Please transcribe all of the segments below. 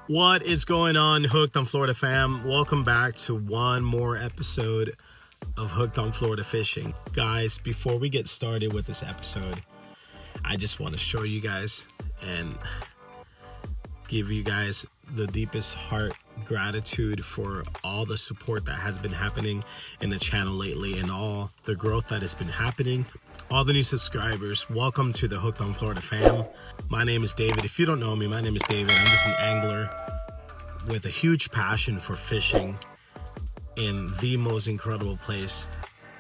What is going on, Hooked on Florida fam? Welcome back to one more episode of Hooked on Florida Fishing. Guys, before we get started with this episode, I just want to show you guys and give you guys the deepest heart gratitude for all the support that has been happening in the channel lately and all the growth that has been happening. All the new subscribers, welcome to the Hooked on Florida fam. My name is David. If you don't know me, my name is David. I'm just an angler with a huge passion for fishing in the most incredible place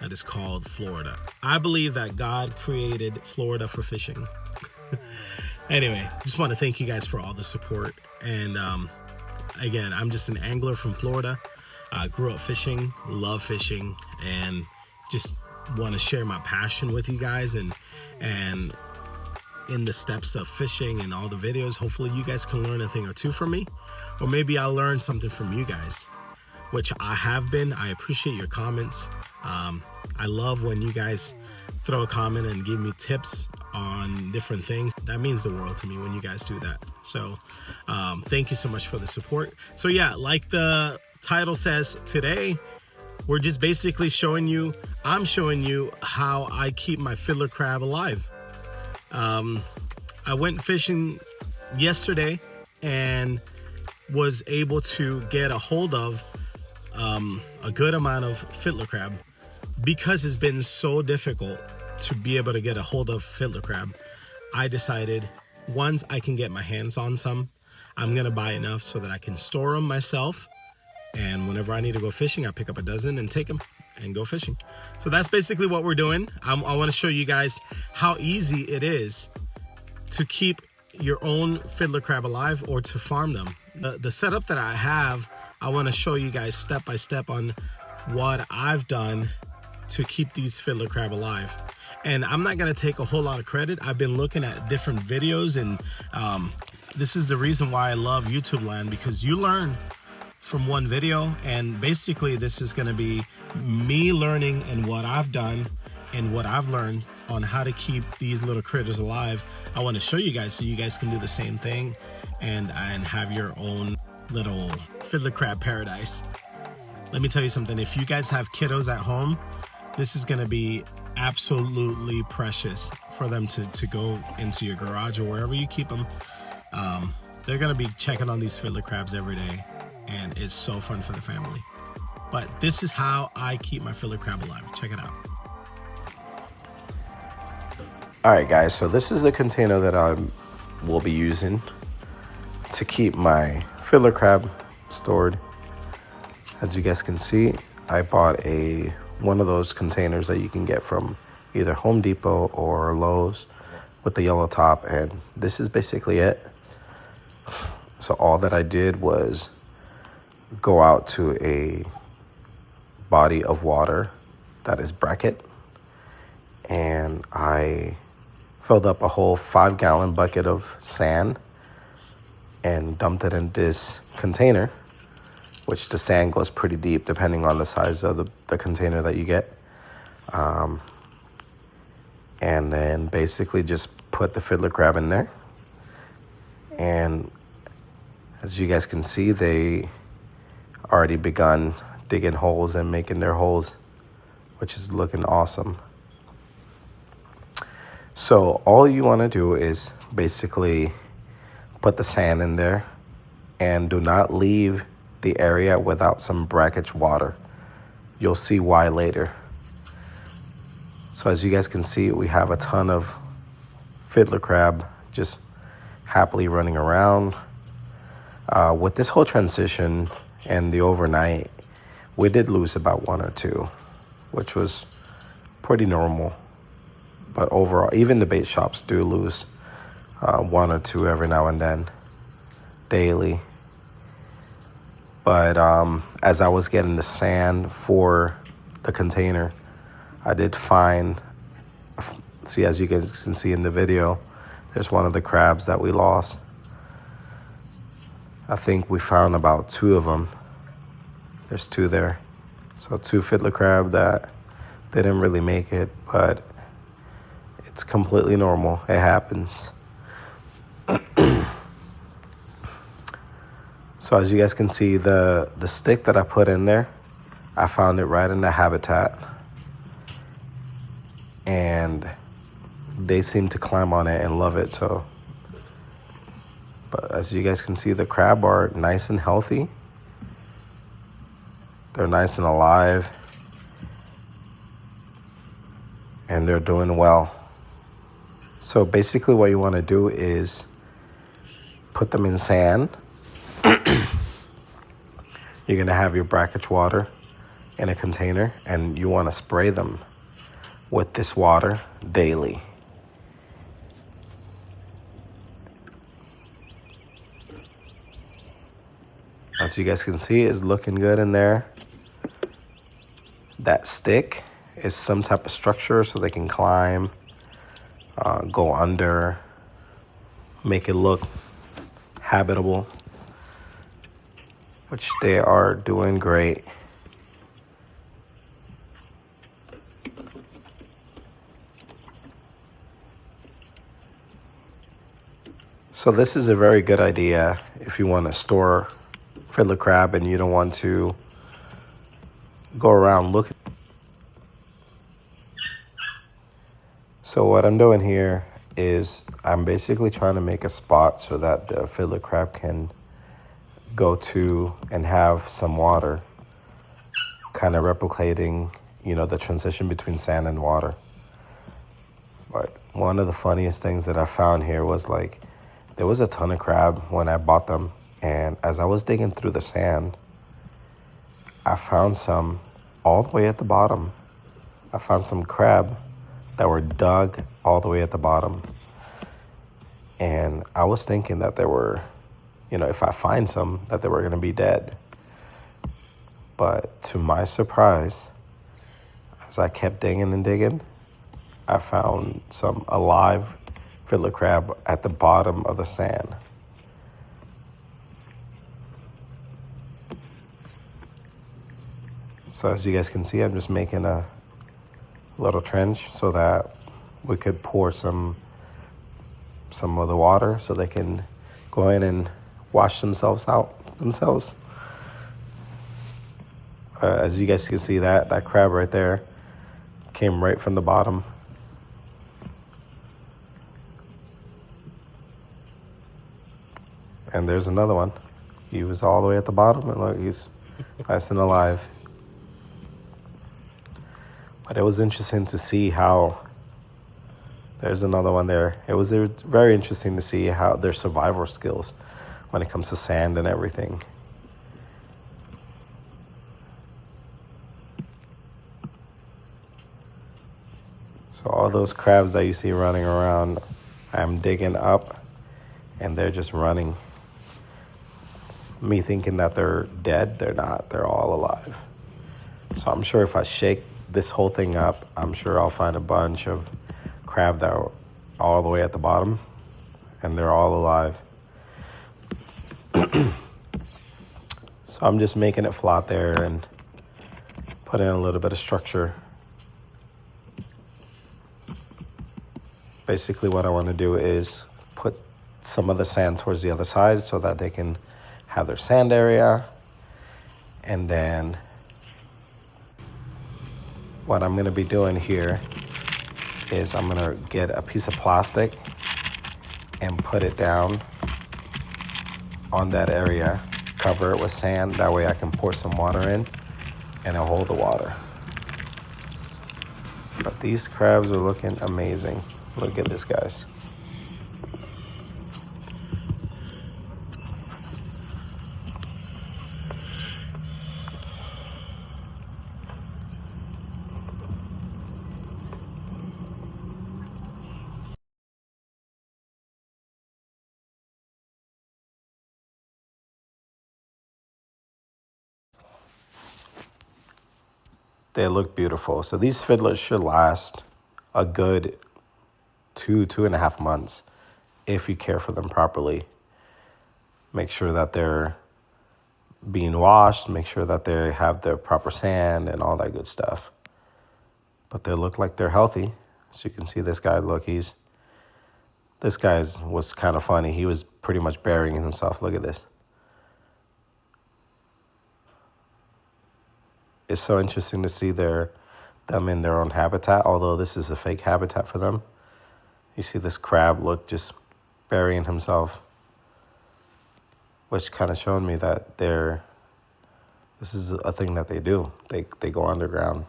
that is called Florida. I believe that God created Florida for fishing. Anyway, just want to thank you guys for all the support. And again, I'm just an angler from Florida. I grew up fishing, love fishing, and just want to share my passion with you guys and in the steps of fishing and all the videos. Hopefully you guys can learn a thing or two from me, or maybe I'll learn something from you guys, which I have been. I appreciate your comments. I love when you guys throw a comment and give me tips on different things. That means the world to me when you guys do that. So thank you so much for the support. So yeah, like the title says, today we're just basically I'm showing you how I keep my fiddler crab alive. I went fishing yesterday and was able to get a hold of a good amount of fiddler crab. Because it's been so difficult to be able to get a hold of fiddler crab, I decided once I can get my hands on some, I'm gonna buy enough so that I can store them myself, and whenever I need to go fishing, I pick up a dozen and take them and go fishing. So that's basically what we're doing. I want to show you guys how easy it is to keep your own fiddler crab alive or to farm them. The setup that I have, I want to show you guys step by step on what I've done to keep these fiddler crab alive. And I'm not going to take a whole lot of credit. I've been looking at different videos, and this is the reason why I love YouTube land, because you learn from one video, and basically this is going to be me learning and what I've done and what I've learned on how to keep these little critters alive. I want to show you guys so you guys can do the same thing and have your own little fiddler crab paradise. Let me tell you something, if you guys have kiddos at home, this is going to be absolutely precious for them to go into your garage or wherever you keep them. They're going to be checking on these fiddler crabs every day, and it's so fun for the family. But this is how I keep my fiddler crab alive. Check it out. All right, guys, so this is the container that I will be using to keep my fiddler crab stored. As you guys can see, I bought one of those containers that you can get from either Home Depot or Lowe's with the yellow top, and this is basically it. So all that I did was go out to a body of water that is bracket, and I filled up a whole 5-gallon bucket of sand and dumped it in this container, which the sand goes pretty deep depending on the size of the container that you get. And then basically just put the fiddler crab in there. And as you guys can see, they already begun digging holes and making their holes, which is looking awesome. So all you want to do is basically put the sand in there and do not leave the area without some brackish water. You'll see why later. So as you guys can see, we have a ton of fiddler crab just happily running around. With this whole transition and the overnight, we did lose about 1 or 2, which was pretty normal. But overall, even the bait shops do lose 1 or 2 every now and then, daily. But as I was getting the sand for the container, I did find, see, as you guys can see in the video, there's one of the crabs that we lost. I think we found about 2 of them. There's 2 there. So 2 fiddler crab that didn't really make it, but it's completely normal. It happens. So as you guys can see, the stick that I put in there, I found it right in the habitat. And they seem to climb on it and love it. So, but as you guys can see, the crab are nice and healthy. They're nice and alive. And they're doing well. So basically what you want to do is put them in sand. You're going to have your brackish water in a container, and you want to spray them with this water daily. As you guys can see, it's looking good in there. That stick is some type of structure so they can climb, go under, make it look habitable, which they are doing great. So this is a very good idea if you want to store fiddler crab and you don't want to go around looking. So what I'm doing here is I'm basically trying to make a spot so that the fiddler crab can go to and have some water, kind of replicating, you know, the transition between sand and water. But one of the funniest things that I found here was like, there was a ton of crab when I bought them. And as I was digging through the sand, I found some all the way at the bottom. I found some crab that were dug all the way at the bottom. And I was thinking that they were, you know, if I find some, that they were going to be dead. But to my surprise, as I kept digging and digging, I found some alive fiddler crab at the bottom of the sand. So as you guys can see, I'm just making a little trench so that we could pour some of the water so they can go in and wash themselves out themselves. As you guys can see, that crab right there came right from the bottom. And there's another one. He was all the way at the bottom, and look, he's nice and alive. But it was interesting to see how, there's another one there. It was very interesting to see how their survival skills when it comes to sand and everything. So all those crabs that you see running around, I'm digging up and they're just running. Me thinking that they're dead, they're not, they're all alive. So I'm sure if I shake this whole thing up, I'm sure I'll find a bunch of crab that are all the way at the bottom and they're all alive. So I'm just making it flat there and putting in a little bit of structure. Basically what I want to do is put some of the sand towards the other side so that they can have their sand area. And then what I'm going to be doing here is I'm going to get a piece of plastic and put it down on that area, cover it with sand. That way I can pour some water in and it'll hold the water. But these crabs are looking amazing. Look at this, guys. They look beautiful. So these fiddlers should last a good 2.5 months if you care for them properly. Make sure that they're being washed, make sure that they have their proper sand and all that good stuff. But they look like they're healthy. So you can see this guy, look, this guy was kind of funny. He was pretty much burying himself. Look at this. it's so interesting to see them in their own habitat, although this is a fake habitat for them. You see this crab, look, just burying himself, which kind of showed me that this is a thing that they do. They go underground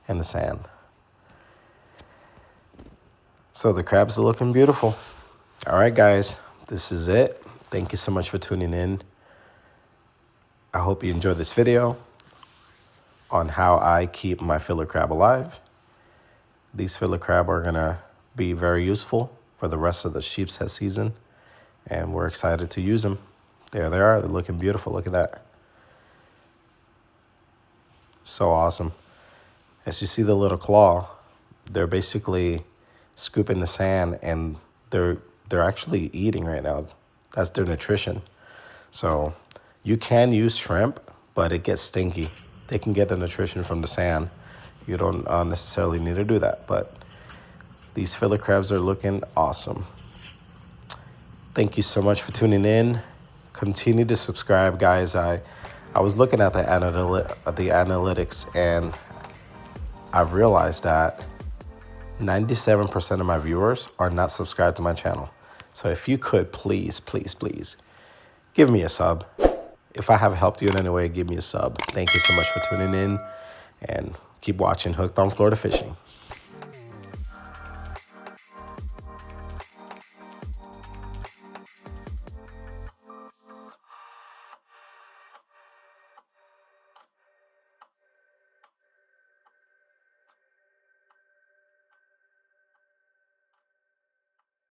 in the sand. So the crabs are looking beautiful. All right, guys, this is it. Thank you so much for tuning in. I hope you enjoyed this video on how I keep my fiddler crab alive. These fiddler crab are gonna be very useful for the rest of the sheepshead season, and we're excited to use them. There they are, they're looking beautiful, look at that. So awesome. As you see the little claw, they're basically scooping the sand, and they're actually eating right now. That's their nutrition. So you can use shrimp, but it gets stinky. They can get the nutrition from the sand. You don't necessarily need to do that, but these fiddler crabs are looking awesome. Thank you so much for tuning in. Continue to subscribe, guys. I was looking at the analytics, and I've realized that 97% of my viewers are not subscribed to my channel. So if you could, please, please, please, give me a sub. If I have helped you in any way, give me a sub. Thank you so much for tuning in, and keep watching Hooked on Florida Fishing.